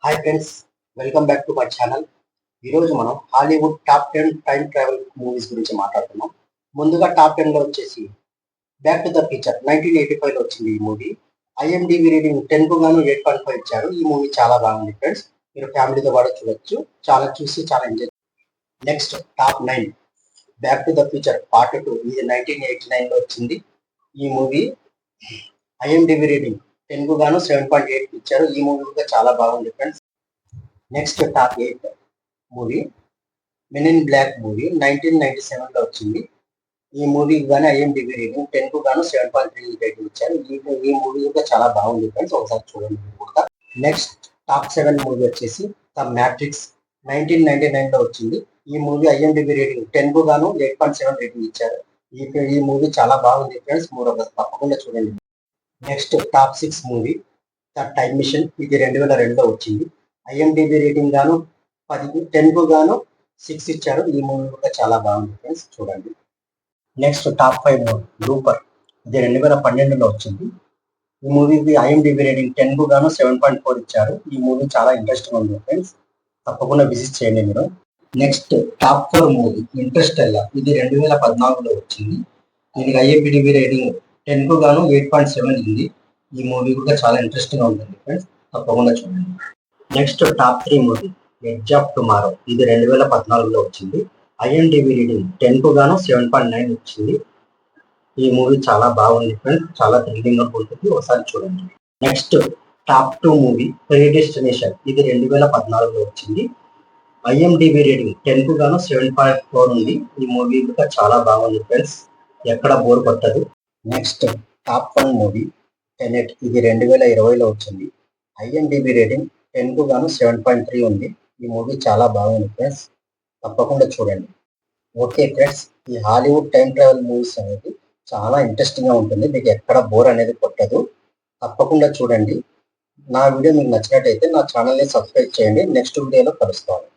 Hi friends, welcome back to my channel. ఈరోజు మనం Hollywood top 10 time travel movies గురించి మాట్లాడుతున్నాం. ముందుగా టాప్ 10లో వచ్చేసి బ్యాక్ టు ద ఫ్యూచర్ 1985లో వచ్చింది ఈ మూవీ. ఐఎండిబి రేటింగ్ 10కు గాను 8.5 ఇచ్చారు. ఈ మూవీ చాలా బాగుంది ఫ్రెండ్స్. మీరు ఫ్యామిలీతో పాటు చూడొచ్చు. చాలా enjoy. Next top 9 back to the future part 2. ఇది 1989లో వచ్చింది. ఈ మూవీ ఐఎండిబి రేటింగ్ 10కు గాను 7.8 ఇచ్చారు. ఈ మూవీ కూడా చాలా బాగుంది friends. Next top 8 movie men in black movie 1997లో వచ్చింది. ఈ మూవీ కానీ ఐఎండిబి రేటింగ్ 10కు గాను 7.3 రేటింగ్ ఇచ్చారు. ఈ మూవీ కూడా చాలా బాగుంది ఫ్రెండ్స్, ఒకసారి చూడండి మీరు కూడా. నెక్స్ట్ టాప్ 7 మూవీ వచ్చేసి ద మ్యాట్రిక్స్ 1999లో వచ్చింది. ఈ మూవీ ఐఎండిబి రేటింగ్ 10కు గాను 8.7 రేటింగ్ ఇచ్చారు. ఈ మూవీ చాలా బాగుంది ఫ్రెండ్స్, మీరు తప్పకుండా చూడండి. Next top 6 movie the time machine. ఇది 2002లో వచ్చింది. ఐఎండిబి రేటింగ్ గాను 10కు గాను 6 ఇచ్చారు. ఈ మూవీ కూడా చాలా బాగుంది ఫ్రెండ్స్, చూడండి. Next top 5 movie looper. ఇది 2012లో వచ్చింది. ఈ మూవీకి ఐఎండిబి రేటింగ్ 10కు గాను 7.4 ఇచ్చారు. ఈ మూవీ చాలా ఇంట్రెస్టింగ్ ఉంది ఫ్రెండ్స్, తప్పకుండా విజిట్ చేయండి మీరు. Next top 4 movie Interstellar. ఇది 2014లో వచ్చింది. దీనికి ఐఎండిబి రేటింగ్ 10కు గాను 8.7 ఉంది. ఈ మూవీ కూడా చాలా ఇంట్రెస్టింగ్ ఉంటుంది ఫ్రెండ్స్, తప్పకుండా చూడండి. Next top 3 movie edge of tomorrow. ఇది 2014లో వచ్చింది. ఐఎండిబి రేటింగ్ 10కు గాను 7.9 వచ్చింది. ఈ మూవీ చాలా బాగుంది ఫ్రెండ్స్, చాలా థ్రిల్లింగ్ గా ఉంటుంది, ఒకసారి చూడండి. Next top 2 movie predestination. ఇది 2014లో వచ్చింది. ఐఎండిబి రేటింగ్ 10కు గాను 7.4 ఉంది. ఈ మూవీ కూడా చాలా బాగుంది ఫ్రెండ్స్, ఎక్కడ బోర్ కొట్టదు. Next top 1 movie Tenet. ఇది 2020లో వచ్చింది. ఐఎండిబి రేటింగ్ 10కు గాను 7.3 ఉంది. ఈ మూవీ చాలా బాగుంది ఫ్రెండ్స్, తప్పకుండా చూడండి. ఓకే ఫ్రెండ్స్, ఈ హాలీవుడ్ టైం ట్రావెల్ మూవీస్ అనేది చాలా ఇంట్రెస్టింగ్ గా ఉంటుంది, మీకు ఎక్కడ బోర్ అనేది కొట్టదు, తప్పకుండా చూడండి. నా వీడియో మీకు నచ్చినట్టయితే నా ఛానల్ని సబ్స్క్రైబ్ చేయండి. నెక్స్ట్ వీడియోలో కలుస్తాను.